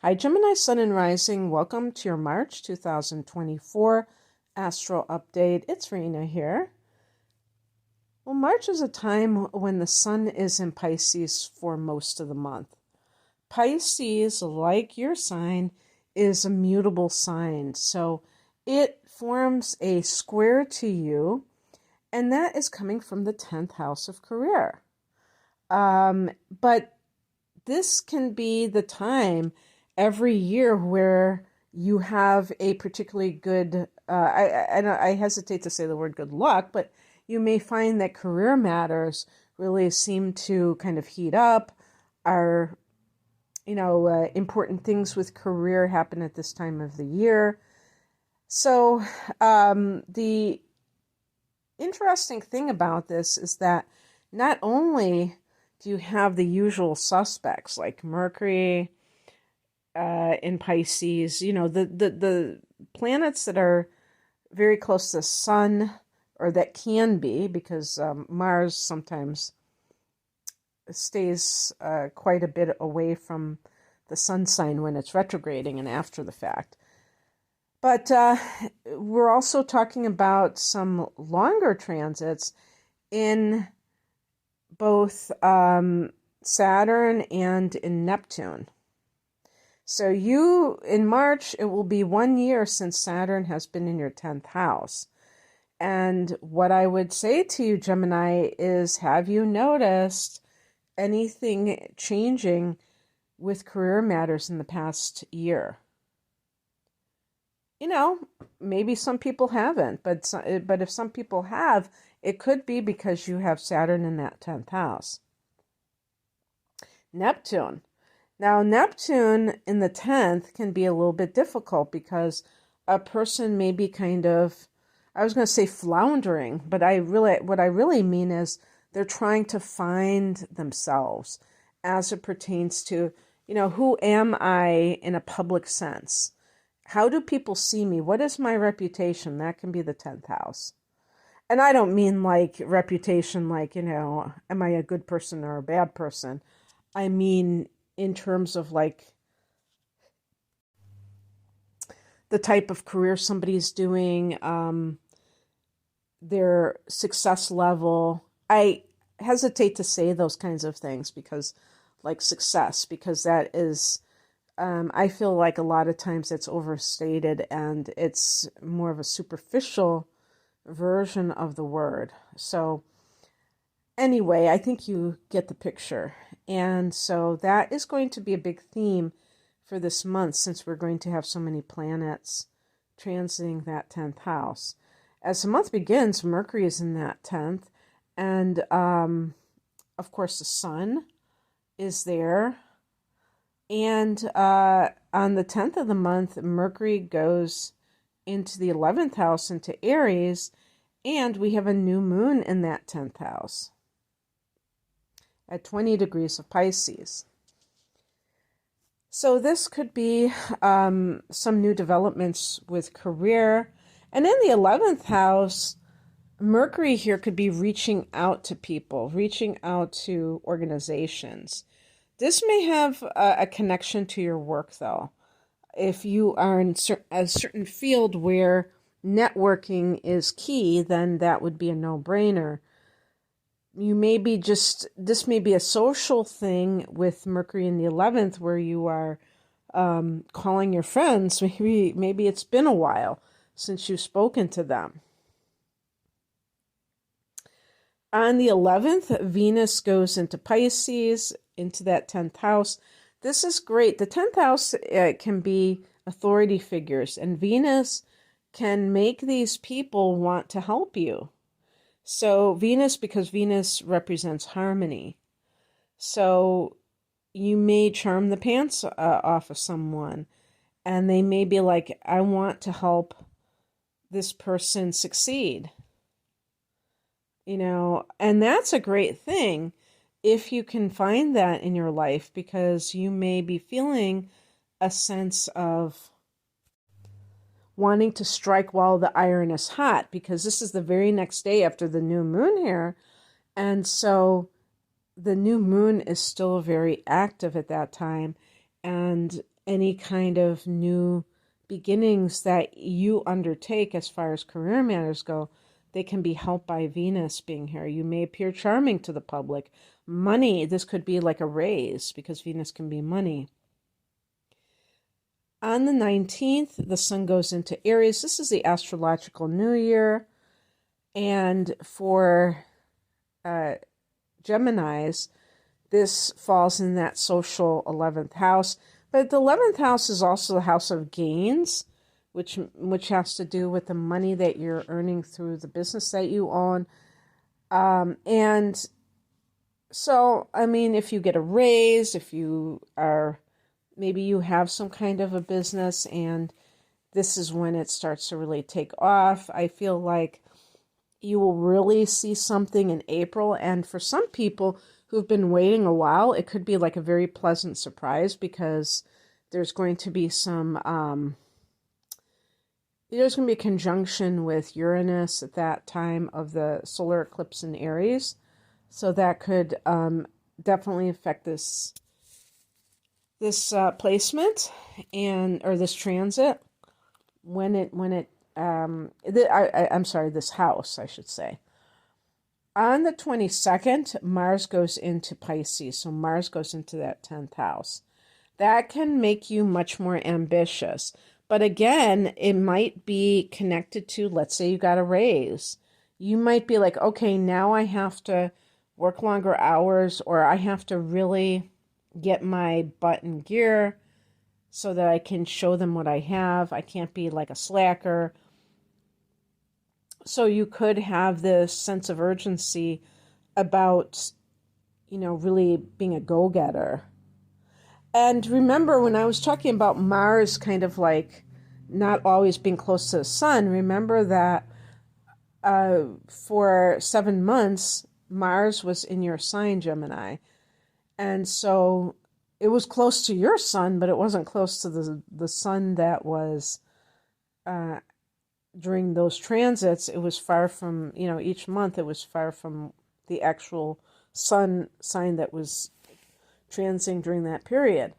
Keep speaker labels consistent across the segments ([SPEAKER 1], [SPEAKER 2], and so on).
[SPEAKER 1] Hi, Gemini, Sun and Rising. Welcome to your March 2024 Astro Update. It's Rena here. Well, March is a time when the Sun is in Pisces for most of the month. Pisces, like your sign, is a mutable sign. So it forms a square to you, and that is coming from the 10th house of career. But this can be the time every year where you have a particularly good, I hesitate to say the word good luck, but you may find that career matters really seem to kind of heat up. Important things with career happen at this time of the year. So the interesting thing about this is that not only do you have the usual suspects like Mercury in Pisces, the planets that are very close to the Sun, or that can be, because Mars sometimes stays quite a bit away from the Sun sign when it's retrograding and after the fact. But we're also talking about some longer transits in both Saturn and in Neptune. So in March, it will be 1 year since Saturn has been in your 10th house. And what I would say to you, Gemini, is have you noticed anything changing with career matters in the past year? Maybe some people haven't, but if some people have, it could be because you have Saturn in that 10th house. Neptune. Now, Neptune in the 10th can be a little bit difficult because a person may be kind of, I was going to say floundering, but what I really mean is they're trying to find themselves as it pertains to, who am I in a public sense? How do people see me? What is my reputation? That can be the 10th house. And I don't mean like reputation, like, am I a good person or a bad person? I mean in terms of like the type of career somebody's doing, their success level. I hesitate to say those kinds of things because that is, I feel like a lot of times it's overstated and it's more of a superficial version of the word. So anyway, I think you get the picture. And so that is going to be a big theme for this month since we're going to have so many planets transiting that 10th house. As the month begins, Mercury is in that 10th. And, of course, the Sun is there. And on the 10th of the month, Mercury goes into the 11th house, into Aries, and we have a new moon in that 10th house at 20 degrees of Pisces. So this could be some new developments with career. And in the 11th house, Mercury here could be reaching out to people, reaching out to organizations. This may have a connection to your work, though. If you are in a certain field where networking is key, then that would be a no-brainer. This may be a social thing with Mercury in the 11th where you are calling your friends. Maybe it's been a while since you've spoken to them. On the 11th, Venus goes into Pisces, into that 10th house. This is great. The 10th house can be authority figures, and Venus can make these people want to help you. So because Venus represents harmony. So you may charm the pants off of someone, and they may be like, I want to help this person succeed. And that's a great thing if you can find that in your life, because you may be feeling a sense of wanting to strike while the iron is hot, because this is the very next day after the new moon here. And so the new moon is still very active at that time. And any kind of new beginnings that you undertake as far as career matters go, they can be helped by Venus being here. You may appear charming to the public. Money, this could be like a raise because Venus can be money. On the 19th, the sun goes into Aries. This is the astrological new year. And for Geminis, this falls in that social 11th house. But the 11th house is also the house of gains, which has to do with the money that you're earning through the business that you own. And so, I mean, if you get a raise, if you are, maybe you have some kind of a business and this is when it starts to really take off. I feel like you will really see something in April. And for some people who've been waiting a while, it could be like a very pleasant surprise because there's going to be there's going to be a conjunction with Uranus at that time of the solar eclipse in Aries. So that could definitely affect this placement or this transit I'm sorry, this house, I should say. On the 22nd, Mars goes into Pisces. So Mars goes into that 10th house. That can make you much more ambitious. But again, it might be connected to, let's say you got a raise. You might be like, okay, now I have to work longer hours, or I have to really get my butt in gear so that I can show them what I have. I can't be like a slacker. So you could have this sense of urgency about, really being a go-getter. And remember, when I was talking about Mars kind of like not always being close to the sun, remember that for 7 months, Mars was in your sign, Gemini. And so it was close to your sun, but it wasn't close to the sun that was during those transits. It was far from, each month it was far from the actual sun sign that was transiting during that period.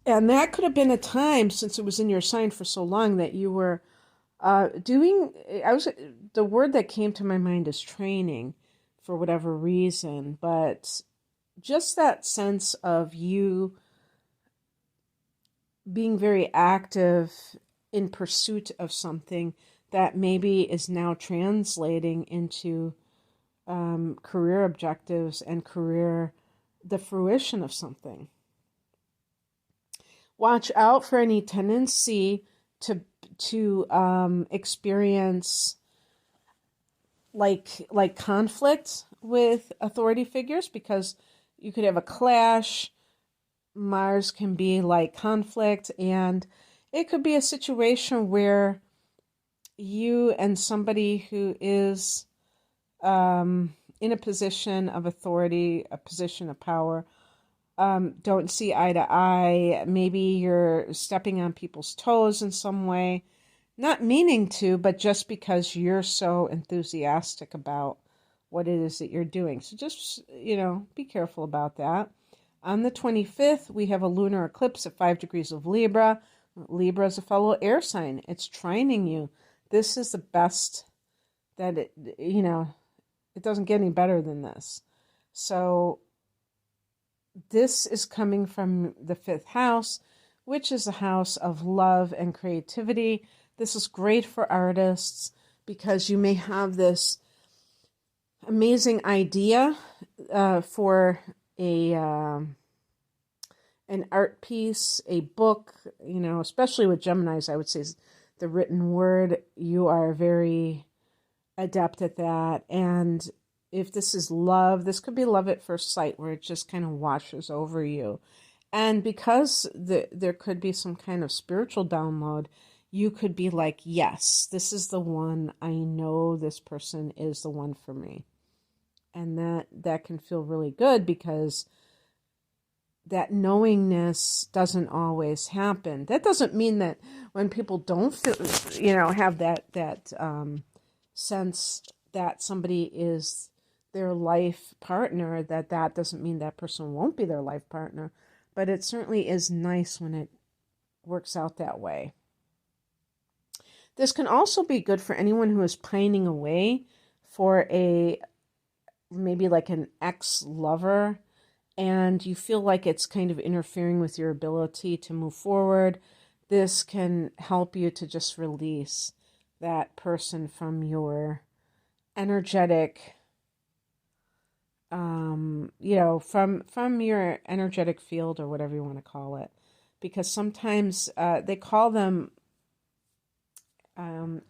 [SPEAKER 1] And that could have been a time, since it was in your sign for so long, that you were the word that came to my mind is training for whatever reason, but just that sense of you being very active in pursuit of something that maybe is now translating into career objectives and the fruition of something. Watch out for any tendency to experience like conflict with authority figures, because you could have a clash. Mars can be like conflict, and it could be a situation where you and somebody who is in a position of authority, a position of power, don't see eye to eye. Maybe you're stepping on people's toes in some way, not meaning to, but just because you're so enthusiastic about what it is that you're doing. So just, be careful about that. On the 25th, we have a lunar eclipse at 5 degrees of Libra. Libra is a fellow air sign. It's trining you. This is the best that it doesn't get any better than this. So this is coming from the 5th house, which is a house of love and creativity. This is great for artists because you may have this amazing idea for an art piece, a book, especially with Geminis, I would say the written word, you are very adept at that. And if this is love, this could be love at first sight, where it just kind of washes over you. And because there could be some kind of spiritual download, you could be like, yes, this is the one. I know this person is the one for me. And that can feel really good, because that knowingness doesn't always happen. That doesn't mean that when people don't feel, have that sense that somebody is their life partner, that doesn't mean that person won't be their life partner. but it certainly is nice when it works out that way. This can also be good for anyone who is pining away for maybe like an ex-lover, and you feel like it's kind of interfering with your ability to move forward. This can help you to just release that person from your energetic, from your energetic field, or whatever you want to call it, because sometimes they call them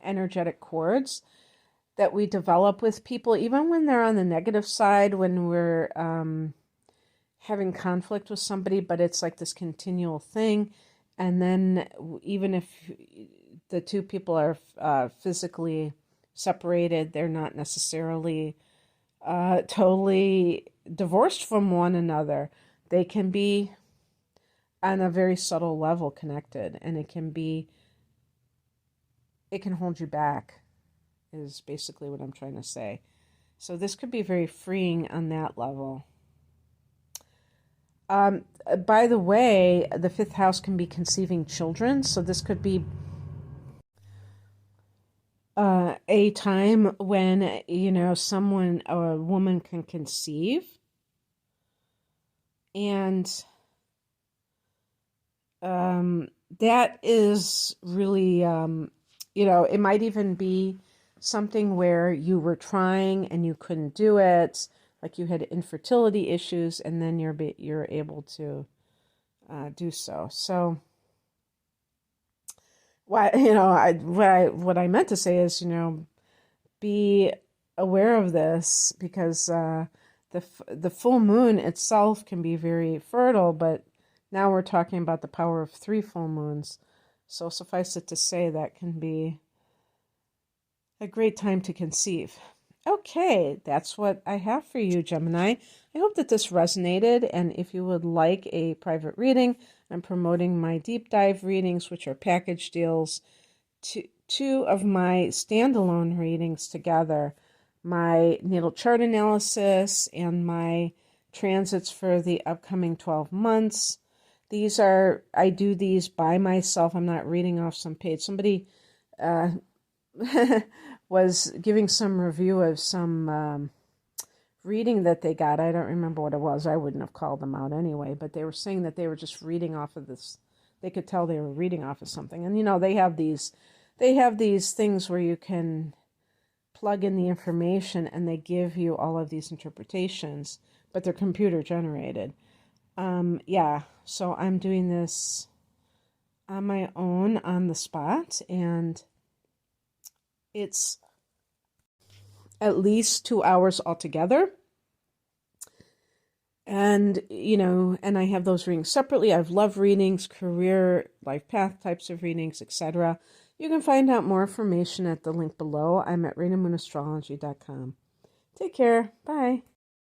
[SPEAKER 1] energetic cords that we develop with people, even when they're on the negative side, when we're having conflict with somebody, but it's like this continual thing. And then even if the two people are physically separated, they're not necessarily totally divorced from one another. They can be on a very subtle level connected, and it can hold you back, is basically what I'm trying to say. So this could be very freeing on that level. By the way, the 5th house can be conceiving children, so this could be a time when, a woman can conceive, and that is really, it might even be something where you were trying and you couldn't do it, like you had infertility issues, and then you're able to do so. So what I meant to say is, be aware of this, because the full moon itself can be very fertile, but now we're talking about the power of 3 full moons. So suffice it to say, that can be a great time to conceive. Okay, that's what I have for you, Gemini. I hope that this resonated, and if you would like a private reading, I'm promoting my deep dive readings, which are package deals, two of my standalone readings together, my natal chart analysis and my transits for the upcoming 12 months. I do these by myself. I'm not reading off some page. Somebody was giving some review of some reading that they got. I don't remember what it was. I wouldn't have called them out anyway, but they were saying that they were just reading off of this. They could tell they were reading off of something. And, they have these things where you can plug in the information and they give you all of these interpretations, but they're computer generated. So I'm doing this on my own, on the spot, and it's at least 2 hours altogether. And, and I have those readings separately. I have love readings, career, life path types of readings, etc. You can find out more information at the link below. I'm at RainaMoonAstrology.com. Take care. Bye.